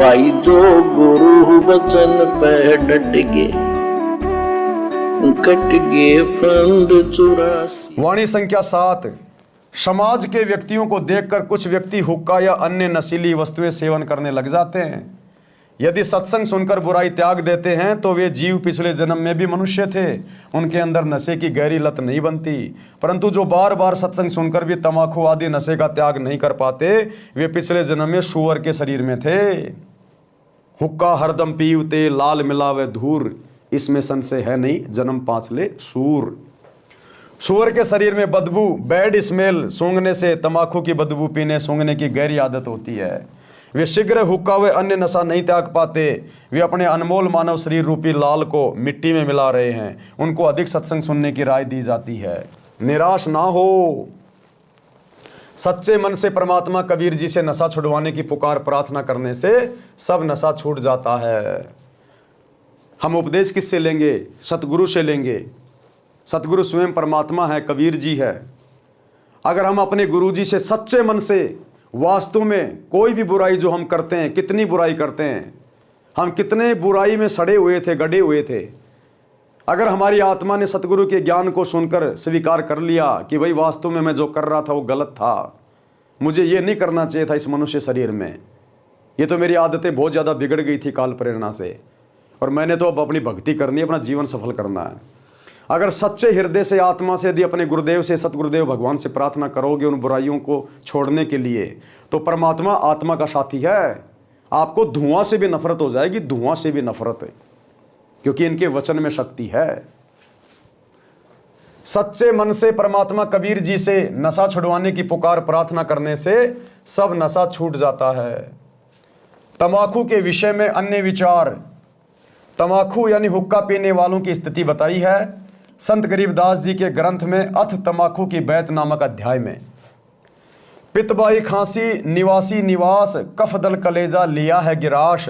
भाई जो गुरु वचन पे डट गए, कट गए फंद 84। वाणी संख्या 7। समाज के व्यक्तियों को देखकर कुछ व्यक्ति हुक्का या अन्य नशीली वस्तुएं सेवन करने लग जाते हैं। यदि सत्संग सुनकर बुराई त्याग देते हैं तो वे जीव पिछले जन्म में भी मनुष्य थे, उनके अंदर नशे की गहरी लत नहीं बनती। परंतु जो बार बार सत्संग सुनकर भी तम्बाकू आदि नशे का त्याग नहीं कर पाते, वे पिछले जन्म में सूअर के शरीर में थे। हुक्का हरदम पीवते लाल मिलावे धूर, इसमें संशय है नहीं जन्म पांचले सूर। सूअर के शरीर में बदबू बैड स्मेल सूंघने से, तम्बाकू की बदबू पीने सूंघने की गहरी आदत होती है। वे शीघ्र हुक्का व अन्य नशा नहीं त्याग पाते। वे अपने अनमोल मानव शरीर रूपी लाल को मिट्टी में मिला रहे हैं। उनको अधिक सत्संग सुनने की राय दी जाती है। निराश ना हो। सच्चे मन से परमात्मा कबीर जी से नशा छुड़वाने की पुकार प्रार्थना करने से सब नशा छूट जाता है। हम उपदेश किससे लेंगे? सतगुरु से लेंगे। सतगुरु स्वयं परमात्मा है, कबीर जी है। अगर हम अपने गुरु जी से सच्चे मन से वास्तव में कोई भी बुराई जो हम करते हैं, कितनी बुराई करते हैं, हम कितने बुराई में सड़े हुए थे, गड़े हुए थे, अगर हमारी आत्मा ने सतगुरु के ज्ञान को सुनकर स्वीकार कर लिया कि भाई वास्तव में मैं जो कर रहा था वो गलत था, मुझे ये नहीं करना चाहिए था इस मनुष्य शरीर में, ये तो मेरी आदतें बहुत ज़्यादा बिगड़ गई थी काल प्रेरणा से, और मैंने तो अब अपनी भक्ति करनी है, अपना जीवन सफल करना है। अगर सच्चे हृदय से आत्मा से यदि अपने गुरुदेव से, सतगुरुदेव भगवान से प्रार्थना करोगे उन बुराइयों को छोड़ने के लिए, तो परमात्मा आत्मा का साथी है। आपको धुआं से भी नफरत हो जाएगी, धुआं से भी नफरत है, क्योंकि इनके वचन में शक्ति है। सच्चे मन से परमात्मा कबीर जी से नशा छुड़वाने की पुकार प्रार्थना करने से सब नशा छूट जाता है। तम्बाकू के विषय में अन्य विचार। तम्बाकू यानी हुक्का पीने वालों की स्थिति बताई है संत गरीबदास जी के ग्रंथ में अथ तम्बाकू की बैत नामक अध्याय में। पितबाई खांसी निवासी निवास, कफ दल कलेजा लिया है गिराश,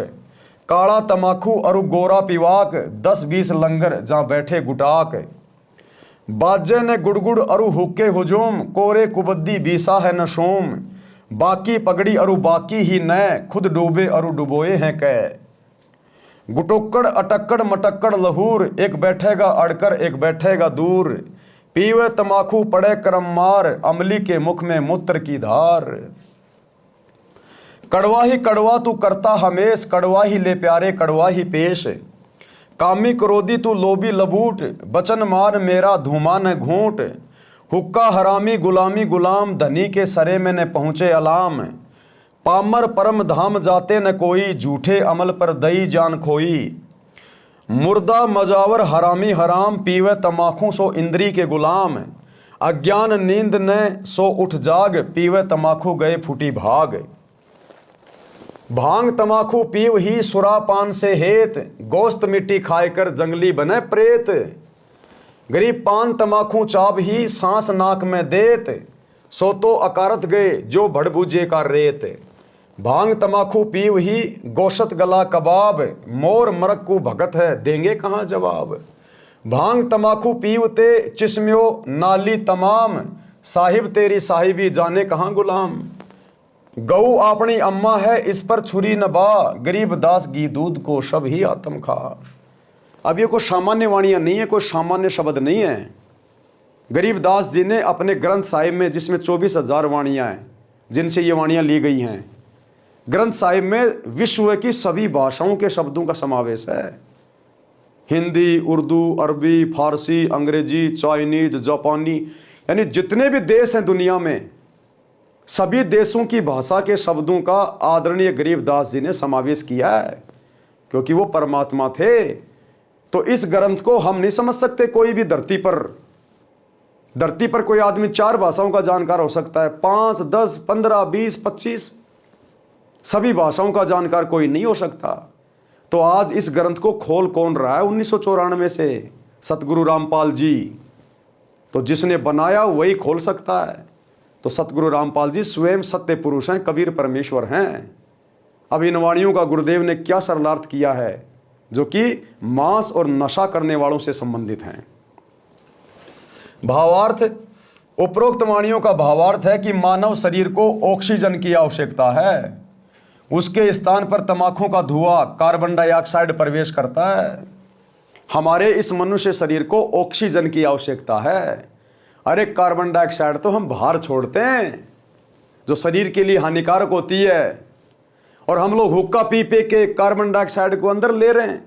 काला तम्बाकू अरु गोरा पिवाक, 10-20 लंगर जहां बैठे गुटाक, बाजे ने गुड़गुड़ अरु हुक्के हुजूम, कोरे कुबद्दी बीसा है नशोम, बाकी पगड़ी अरु बाकी ही नय, खुद डूबे अरु डुबोए हैं कै, गुटोक्कड़ अटक्कड़ मटक्कड़ लहूर, एक बैठेगा अड़कर एक बैठेगा दूर, पीवे तम्बाकू पड़े करम मार, अमली के मुख में मूत्र की धार, कड़वा ही कड़वा तू करता हमेश, कड़वा ही ले प्यारे कड़वा ही पेश, कामी क्रोधी तू लोभी लबूट, बचन मान मेरा धूमा न घूंट, हुक्का हरामी गुलामी गुलाम, धनी के सरे में न पहुँचे अलाम, पामर परम धाम जाते न कोई, झूठे अमल पर दई जान खोई, मुर्दा मजावर हरामी हराम, पीवे तम्बाकू सो इंद्री के गुलाम, अज्ञान नींद न सो उठ जाग, पीवे तम्बाकू गए फूटी भाग, भांग तम्बाकू पीव ही सुरापान से हेत, गोश्त मिट्टी खाएकर जंगली बने प्रेत, गरीब पान तम्बाकू चाब ही सांस नाक में देत, सो तो अकारत गए जो भड़बूजे का रेत, भांग तम्बाकू पीव ही गोशत गला कबाब, मोर मरक्कू भगत है देंगे कहाँ जवाब, भांग तम्बाकू पीवते चिस्म्यो नाली तमाम, साहिब तेरी साहिबी जाने कहाँ गुलाम, गऊ अपनी अम्मा है इस पर छुरी न बा, गरीब दास घी दूध को सब ही आत्म खा। अब ये कोई सामान्य वाणियाँ नहीं है, कोई सामान्य शब्द नहीं है। गरीबदास जी ने अपने ग्रंथ साहिब में, जिसमें 24,000 वाणियाँ हैं, जिनसे ये वाणियाँ ली गई हैं, ग्रंथ साहिब में विश्व की सभी भाषाओं के शब्दों का समावेश है। हिंदी, उर्दू, अरबी, फारसी, अंग्रेजी, चाइनीज, जापानी, यानी जितने भी देश हैं दुनिया में, सभी देशों की भाषा के शब्दों का आदरणीय गरीबदास जी ने समावेश किया है, क्योंकि वो परमात्मा थे। तो इस ग्रंथ को हम नहीं समझ सकते कोई भी धरती पर कोई आदमी 4 भाषाओं का जानकार हो सकता है, 5, 10, 15, 20, 25 सभी भाषाओं का जानकार कोई नहीं हो सकता। तो आज इस ग्रंथ को खोल कौन रहा है? 1994 से सतगुरु रामपाल जी। तो जिसने बनाया वही खोल सकता है। तो सतगुरु रामपाल जी स्वयं सत्य पुरुष हैं, कबीर परमेश्वर हैं। अब इन वाणियों का गुरुदेव ने क्या सरलार्थ किया है, जो कि मांस और नशा करने वालों से संबंधित हैं। भावार्थ, उपरोक्त वाणियों का भावार्थ है कि मानव शरीर को ऑक्सीजन की आवश्यकता है। उसके स्थान पर तंबाकू का धुआं, कार्बन डाइऑक्साइड प्रवेश करता है। हमारे इस मनुष्य शरीर को ऑक्सीजन की आवश्यकता है। अरे कार्बन डाइऑक्साइड तो हम बाहर छोड़ते हैं जो शरीर के लिए हानिकारक होती है, और हम लोग हुक्का पी पी के कार्बन डाइऑक्साइड को अंदर ले रहे हैं।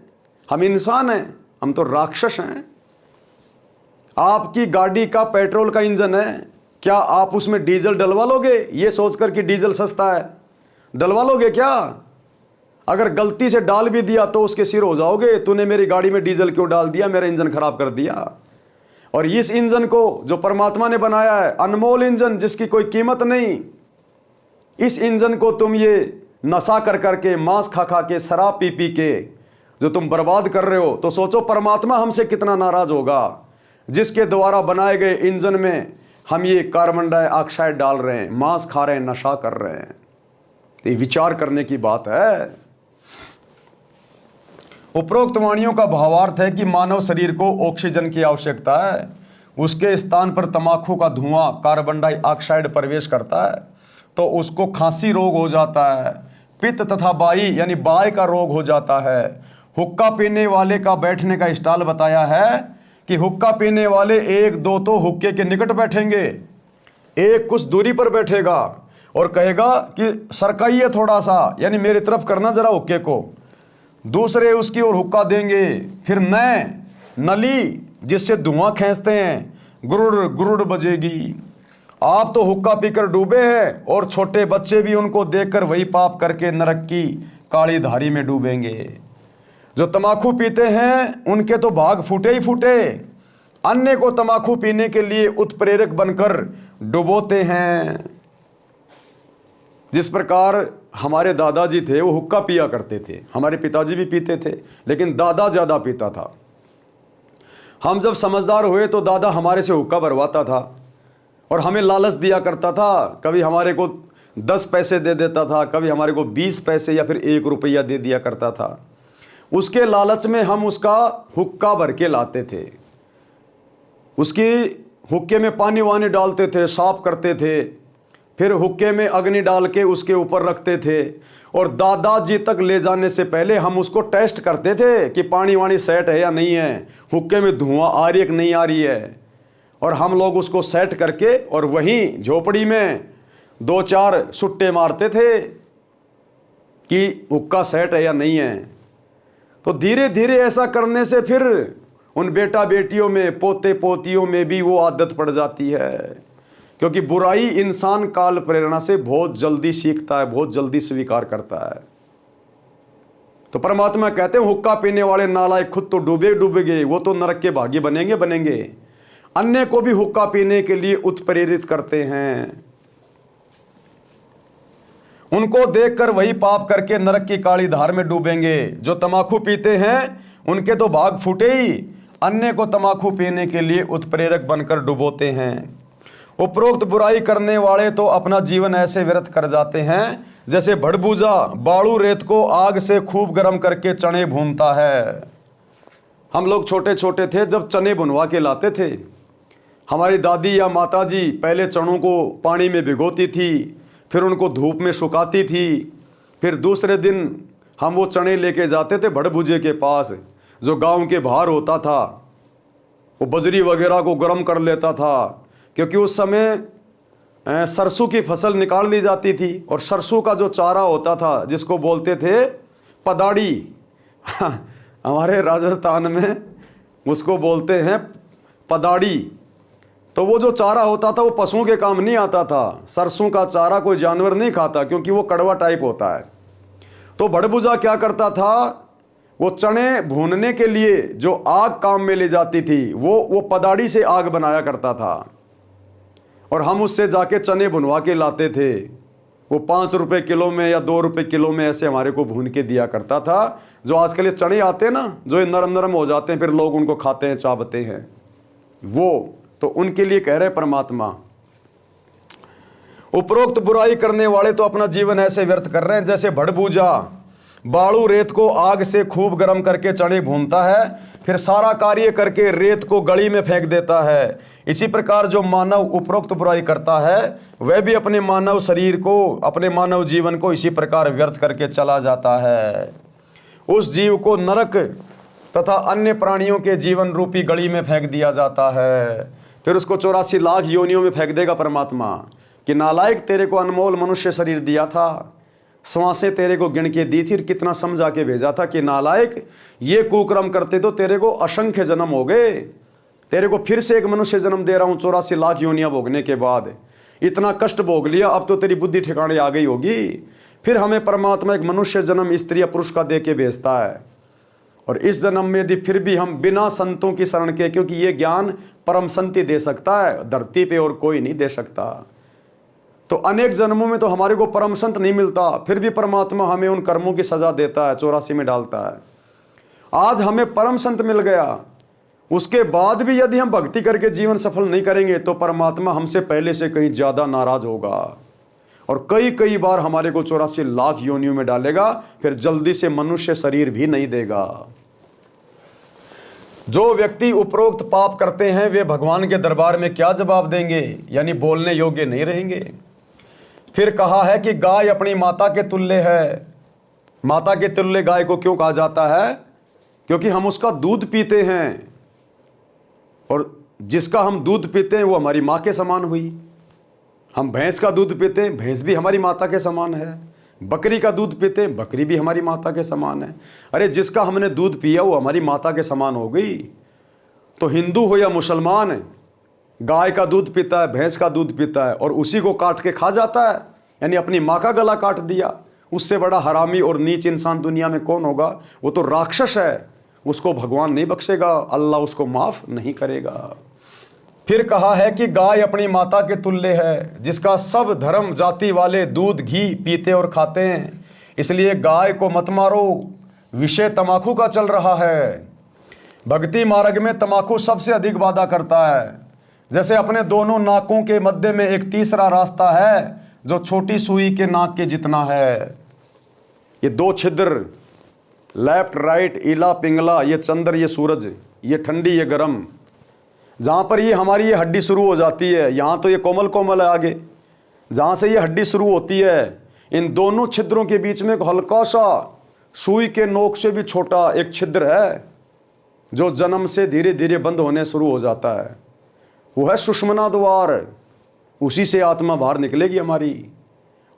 हम इंसान हैं, हम तो राक्षस हैं। आपकी गाड़ी का पेट्रोल का इंजन है, क्या आप उसमें डीजल डलवा लोगे ये सोचकर कि डीजल सस्ता है? डलवा लोगे क्या? अगर गलती से डाल भी दिया तो उसके सिर हो जाओगे, तूने मेरी गाड़ी में डीजल क्यों डाल दिया, मेरा इंजन खराब कर दिया। और इस इंजन को जो परमात्मा ने बनाया है, अनमोल इंजन जिसकी कोई कीमत नहीं, इस इंजन को तुम ये नशा कर करके, मांस खा खा के, शराब पी पी के जो तुम बर्बाद कर रहे हो, तो सोचो परमात्मा हमसे कितना नाराज होगा, जिसके द्वारा बनाए गए इंजन में हम ये कार्बन डाइऑक्साइड डाल रहे हैं, मांस खा रहे हैं, नशा कर रहे हैं। तो ये विचार करने की बात है। उपरोक्त वाणियों का भावार्थ है कि मानव शरीर को ऑक्सीजन की आवश्यकता है, उसके स्थान पर तंबाकू का धुआं, कार्बन डाइऑक्साइड प्रवेश करता है तो उसको खांसी रोग हो जाता है, पित्त तथा बाई यानी बाय का रोग हो जाता है। हुक्का पीने वाले का बैठने का स्टाइल बताया है कि हुक्का पीने वाले एक दो तो हुक्के के निकट बैठेंगे, एक कुछ दूरी पर बैठेगा और कहेगा कि सरकाइए थोड़ा सा, यानी मेरी तरफ करना जरा हुक्के को। दूसरे उसकी ओर हुक्का देंगे, फिर नली जिससे धुआं खींचते हैं, गुरुड़ गुरुड़ बजेगी। आप तो हुक्का पीकर डूबे हैं और छोटे बच्चे भी उनको देखकर वही पाप करके नरक की काली धारी में डूबेंगे। जो तंबाकू पीते हैं उनके तो भाग फूटे ही फूटे, अन्य को तंबाकू पीने के लिए उत्प्रेरक बनकर डुबोते हैं। जिस प्रकार हमारे दादाजी थे वो हुक्का पिया करते थे, हमारे पिताजी भी पीते थे, लेकिन दादा ज़्यादा पीता था। हम जब समझदार हुए तो दादा हमारे से हुक्का भरवाता था और हमें लालच दिया करता था। कभी हमारे को 10 पैसे दे देता था, कभी हमारे को 20 पैसे या फिर 1 रुपया दे दिया करता था। उसके लालच में हम उसका हुक्का भर के लाते थे, उसकी हुक्के में पानी वानी डालते थे, साफ करते थे, फिर हुक्के में अग्नि डाल के उसके ऊपर रखते थे और दादाजी तक ले जाने से पहले हम उसको टेस्ट करते थे कि पानी वानी सेट है या नहीं है, हुक्के में धुआं आ रही है कि नहीं आ रही है। और हम लोग उसको सेट करके और वहीं झोपड़ी में 2-4 सुट्टे मारते थे कि हुक्का सेट है या नहीं है। तो धीरे धीरे ऐसा करने से फिर उन बेटा बेटियों में, पोते पोतियों में भी वो आदत पड़ जाती है, क्योंकि बुराई इंसान काल प्रेरणा से बहुत जल्दी सीखता है, बहुत जल्दी स्वीकार करता है। तो परमात्मा कहते हैं हुक्का पीने वाले नालायक खुद तो डूबेंगे, वो तो नरक के भागी बनेंगे, अन्य को भी हुक्का पीने के लिए उत्प्रेरित करते हैं। उनको देखकर वही पाप करके नरक की काली धार में डूबेंगे। जो तंबाकू पीते हैं उनके तो भाग फूटे ही, अन्य को तंबाकू पीने के लिए उत्प्रेरक बनकर डुबोते हैं। उपरोक्त बुराई करने वाले तो अपना जीवन ऐसे व्यर्थ कर जाते हैं जैसे भड़बूजा बाड़ू रेत को आग से खूब गर्म करके चने भूनता है। हम लोग छोटे छोटे थे जब चने भुनवा के लाते थे, हमारी दादी या माताजी पहले चनों को पानी में भिगोती थी, फिर उनको धूप में सुखाती थी, फिर दूसरे दिन हम वो चने लेके जाते थे भड़बूजे के पास जो गांव के बाहर होता था। वो बजरी वगैरह को गर्म कर लेता था, क्योंकि उस समय सरसों की फसल निकाल ली जाती थी और सरसों का जो चारा होता था जिसको बोलते थे पदाड़ी, हमारे राजस्थान में उसको बोलते हैं पदाड़ी। तो वो जो चारा होता था वो पशुओं के काम नहीं आता था। सरसों का चारा कोई जानवर नहीं खाता क्योंकि वो कड़वा टाइप होता है। तो भड़बूजा क्या करता था, वो चने भूनने के लिए जो आग काम में ले जाती थी वो पदाड़ी से आग बनाया करता था और हम उससे जाके चने भुनवा के लाते थे। वो 5 रुपये किलो में या 2 रुपये किलो में ऐसे हमारे को भून के दिया करता था। जो आजकल ये चने आते हैं ना, जो ये नरम नरम हो जाते हैं, फिर लोग उनको खाते हैं, चाबते हैं, वो तो उनके लिए कह रहे परमात्मा। उपरोक्त बुराई करने वाले तो अपना जीवन ऐसे व्यर्थ कर रहे हैं जैसे भड़बूजा बाड़ू रेत को आग से खूब गर्म करके चने भूनता है, फिर सारा कार्य करके रेत को गली में फेंक देता है। इसी प्रकार जो मानव उपरोक्त बुराई करता है वह भी अपने मानव शरीर को, अपने मानव जीवन को इसी प्रकार व्यर्थ करके चला जाता है। उस जीव को नरक तथा अन्य प्राणियों के जीवन रूपी गली में फेंक दिया जाता है। फिर उसको 84 लाख योनियों में फेंक देगा परमात्मा कि नालायक, तेरे को अनमोल मनुष्य शरीर दिया था, श्वासें तेरे को गिन के दी थी, कितना समझा के भेजा था कि नालायक, ये कुकर्म करते तो तेरे को असंख्य जन्म हो गए, तेरे को फिर से एक मनुष्य जन्म दे रहा हूँ 84 लाख योनियां भोगने के बाद, इतना कष्ट भोग लिया, अब तो तेरी बुद्धि ठिकाने आ गई होगी। फिर हमें परमात्मा एक मनुष्य जन्म स्त्री या पुरुष का दे के भेजता है। और इस जन्म में यदि फिर भी हम बिना संतों की शरण के, क्योंकि ये ज्ञान परम संत ही दे सकता है, धरती पे और कोई नहीं दे सकता, तो अनेक जन्मों में तो हमारे को परम संत नहीं मिलता, फिर भी परमात्मा हमें उन कर्मों की सजा देता है, 84 में डालता है। आज हमें परम संत मिल गया, उसके बाद भी यदि हम भक्ति करके जीवन सफल नहीं करेंगे तो परमात्मा हमसे पहले से कहीं ज्यादा नाराज होगा और कई कई बार हमारे को 84 लाख योनियों में डालेगा, फिर जल्दी से मनुष्य शरीर भी नहीं देगा। जो व्यक्ति उपरोक्त पाप करते हैं वे भगवान के दरबार में क्या जवाब देंगे, यानी बोलने योग्य नहीं रहेंगे। फिर कहा है कि गाय अपनी माता के तुल्य है। माता के तुल्य गाय को क्यों कहा जाता है? क्योंकि हम उसका दूध पीते हैं, और जिसका हम दूध पीते हैं वो हमारी माँ के समान हुई। हम भैंस का दूध पीते हैं, भैंस भी हमारी माता के समान है। बकरी का दूध पीते हैं, बकरी भी हमारी माता के समान है। अरे जिसका हमने दूध पिया वो हमारी माता के समान हो गई। तो हिंदू हो या मुसलमान, गाय का दूध पीता है, भैंस का दूध पीता है और उसी को काट के खा जाता है, यानी अपनी माँ का गला काट दिया। उससे बड़ा हरामी और नीच इंसान दुनिया में कौन होगा? वो तो राक्षस है, उसको भगवान नहीं बख्शेगा, अल्लाह उसको माफ नहीं करेगा। फिर कहा है कि गाय अपनी माता के तुल्य है, जिसका सब धर्म जाति वाले दूध घी पीते और खाते हैं। इसलिए गाय को मत मारो, विषय तमाकू का चल रहा है। भक्ति मार्ग में तमाकू सबसे अधिक वादा करता है। जैसे अपने दोनों नाकों के मध्य में एक तीसरा रास्ता है जो छोटी सुई के नाक के जितना है। ये दो छिद्र, लेफ्ट राइट, ईला पिंगला, ये चंद्र, ये सूरज, ये ठंडी, ये गर्म, जहाँ पर ये हमारी ये हड्डी शुरू हो जाती है, यहाँ तो ये कोमल कोमल है आगे, जहाँ से ये हड्डी शुरू होती है, इन दोनों छिद्रों के बीच में एक हल्का सा सुई के नोक से भी छोटा एक छिद्र है जो जन्म से धीरे धीरे बंद होने शुरू हो जाता है। वो है सुषुम्ना द्वार, उसी से आत्मा बाहर निकलेगी हमारी।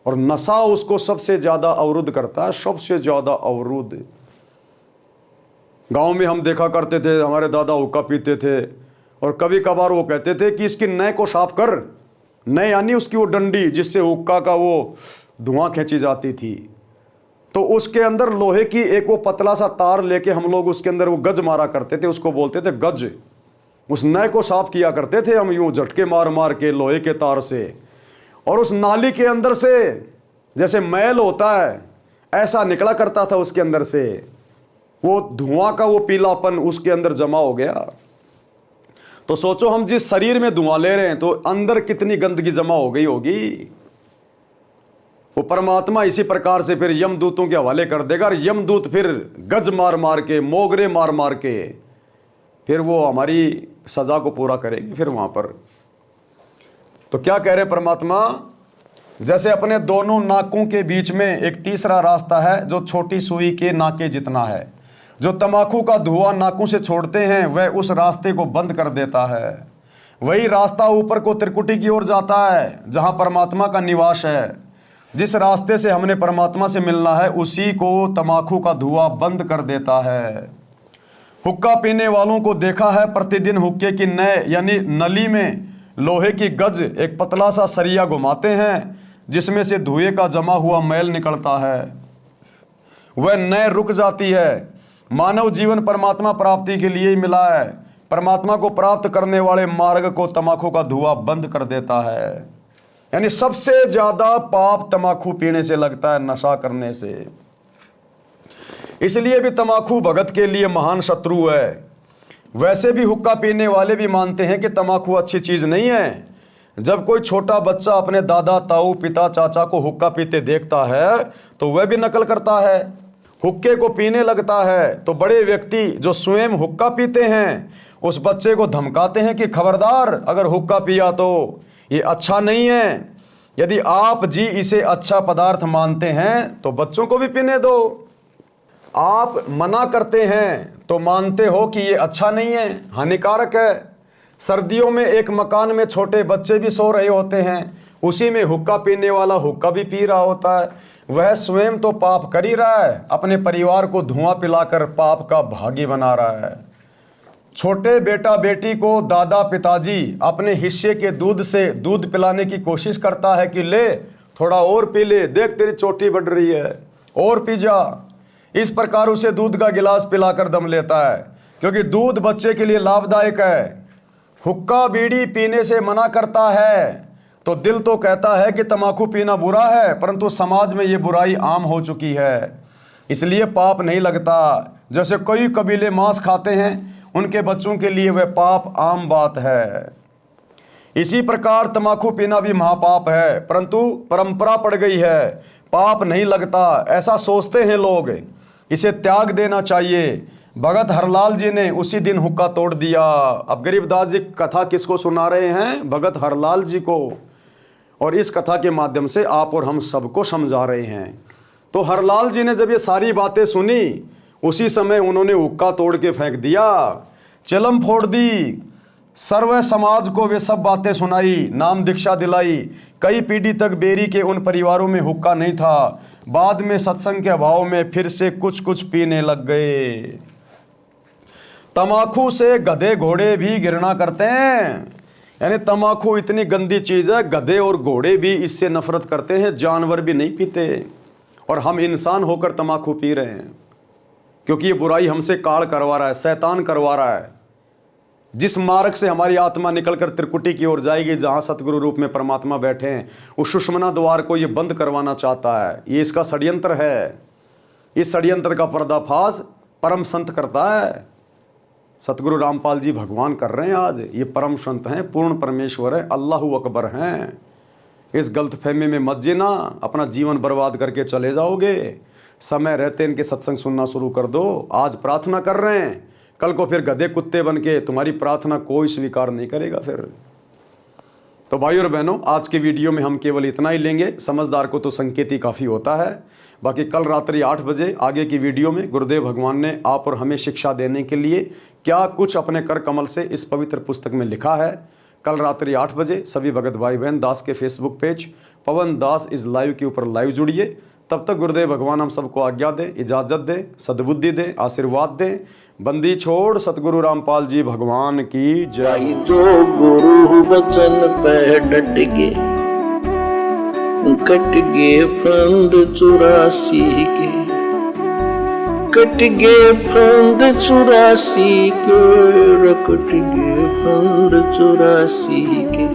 और नशा उसको सबसे ज़्यादा अवरुद्ध करता है, सबसे ज़्यादा अवरुद्ध। गांव में हम देखा करते थे, हमारे दादा हुक्का पीते थे और कभी कभार वो कहते थे कि इसकी नय को साफ कर। नय यानी उसकी वो डंडी जिससे हुक्का का वो धुआं खींची जाती थी, तो उसके अंदर लोहे की एक वो पतला सा तार लेके हम लोग उसके अंदर वो गज मारा करते थे, उसको बोलते थे गज। उस नय को साफ किया करते थे हम यूं झटके मार मार के लोहे के तार से, और उस नाली के अंदर से जैसे मैल होता है ऐसा निकला करता था उसके अंदर से, वो धुआं का वो पीलापन उसके अंदर जमा हो गया। तो सोचो हम जिस शरीर में धुआं ले रहे हैं तो अंदर कितनी गंदगी जमा हो गई होगी। वो परमात्मा इसी प्रकार से फिर यमदूतों के हवाले कर देगा, और यमदूत फिर गज मार मार के, मोगरे मार मार के फिर वो हमारी सजा को पूरा करेगी फिर वहां पर। तो क्या कह रहे परमात्मा? जैसे अपने दोनों नाकों के बीच में एक तीसरा रास्ता है जो छोटी सुई के नाके जितना है। जो तंबाकू का धुआं नाकों से छोड़ते हैं वह उस रास्ते को बंद कर देता है। वही रास्ता ऊपर को त्रिकुटी की ओर जाता है जहां परमात्मा का निवास है। जिस रास्ते से हमने परमात्मा से मिलना है उसी को तंबाकू का धुआं बंद कर देता है। हुक्का पीने वालों को देखा है प्रतिदिन हुक्के की नय यानी नली में लोहे की गज एक पतला सा सरिया घुमाते हैं जिसमें से धुएं का जमा हुआ मैल निकलता है। वह नय रुक जाती है। मानव जीवन परमात्मा प्राप्ति के लिए ही मिला है। परमात्मा को प्राप्त करने वाले मार्ग को तंबाकू का धुआं बंद कर देता है। यानी सबसे ज्यादा पाप तंबाकू पीने से लगता है, नशा करने से। इसलिए भी तंबाकू भगत के लिए महान शत्रु है। वैसे भी हुक्का पीने वाले भी मानते हैं कि तंबाकू अच्छी चीज नहीं है। जब कोई छोटा बच्चा अपने दादा, ताऊ, पिता, चाचा को हुक्का पीते देखता है तो वह भी नकल करता है। हुक्के को पीने लगता है तो बड़े व्यक्ति जो स्वयं हुक्का पीते हैं उस बच्चे को धमकाते हैं कि खबरदार, अगर हुक्का पिया तो ये अच्छा नहीं है। यदि आप जी इसे अच्छा पदार्थ मानते हैं तो बच्चों को भी पीने दो। आप मना करते हैं तो मानते हो कि ये अच्छा नहीं है, हानिकारक है। सर्दियों में एक मकान में छोटे बच्चे भी सो रहे होते हैं, उसी में हुक्का पीने वाला हुक्का भी पी रहा होता है। वह स्वयं तो पाप कर ही रहा है, अपने परिवार को धुआं पिलाकर पाप का भागी बना रहा है। छोटे बेटा बेटी को दादा पिताजी अपने हिस्से के दूध से दूध पिलाने की कोशिश करता है कि ले थोड़ा और पी ले, देख तेरी चोटी बढ़ रही है, और पी जा। इस प्रकार उसे दूध का गिलास पिलाकर दम लेता है, क्योंकि दूध बच्चे के लिए लाभदायक है। हुक्का बीड़ी पीने से मना करता है तो दिल तो कहता है कि तंबाकू पीना बुरा है, परंतु समाज में ये बुराई आम हो चुकी है, इसलिए पाप नहीं लगता। जैसे कई कबीले मांस खाते हैं, उनके बच्चों के लिए वह पाप आम बात है। इसी प्रकार तंबाकू पीना भी महापाप है, परंतु परंपरा पड़ गई है, पाप नहीं लगता, ऐसा सोचते हैं लोग। इसे त्याग देना चाहिए। भगत हरलाल जी ने उसी दिन हुक्का तोड़ दिया। अब गरीबदास जी कथा किसको सुना रहे हैं? भगत हरलाल जी को। और इस कथा के माध्यम से आप और हम सबको समझा रहे हैं। तो हरलाल जी ने जब ये सारी बातें सुनी, उसी समय उन्होंने हुक्का तोड़ के फेंक दिया, चिलम फोड़ दी, सर्व समाज को वे सब बातें सुनाई, नाम दीक्षा दिलाई। कई पीढ़ी तक बेरी के उन परिवारों में हुक्का नहीं था। बाद में सत्संग के अभाव में फिर से कुछ कुछ पीने लग गए। तंबाकू से गधे घोड़े भी घृणा करते हैं, यानी तंबाकू इतनी गंदी चीज है, गधे और घोड़े भी इससे नफरत करते हैं, जानवर भी नहीं पीते। और हम इंसान होकर तंबाकू पी रहे हैं, क्योंकि ये बुराई हमसे काल करवा रहा है, शैतान करवा रहा है। जिस मार्ग से हमारी आत्मा निकलकर त्रिकुटी की ओर जाएगी, जहां सतगुरु रूप में परमात्मा बैठे हैं, उस सुषमना द्वार को ये बंद करवाना चाहता है। ये इसका षड्यंत्र है। इस षड्यंत्र का पर्दाफाश परम संत करता है। सतगुरु रामपाल जी भगवान कर रहे हैं। आज ये परम संत हैं, पूर्ण परमेश्वर है, अल्लाहु अकबर हैं। इस गलतफहमी में मत जीना, अपना जीवन बर्बाद करके चले जाओगे। समय रहते इनके सत्संग सुनना शुरू कर दो। आज प्रार्थना कर रहे हैं, कल को फिर गधे कुत्ते बन के तुम्हारी प्रार्थना कोई स्वीकार नहीं करेगा फिर। तो भाई और बहनों, आज के वीडियो में हम केवल इतना ही लेंगे। समझदार को तो संकेत ही काफ़ी होता है। बाकी कल रात्रि 8 बजे आगे की वीडियो में गुरुदेव भगवान ने आप और हमें शिक्षा देने के लिए क्या कुछ अपने कर कमल से इस पवित्र पुस्तक में लिखा है। कल रात्रि 8 बजे सभी भगत भाई बहन दास के Facebook page Pawan Das is live के ऊपर लाइव जुड़िए। तब तक गुरुदेव भगवान हम सबको आज्ञा दें, इजाज़त दें, सद्बुद्धि दें, आशीर्वाद दें। बंदी छोड़ सतगुरु रामपाल जी भगवान की जय। जो गुरु बचन पे डट गे, कट गे फंद 84 के, कट गे फंद 84 के, कट गे फंद 84 के।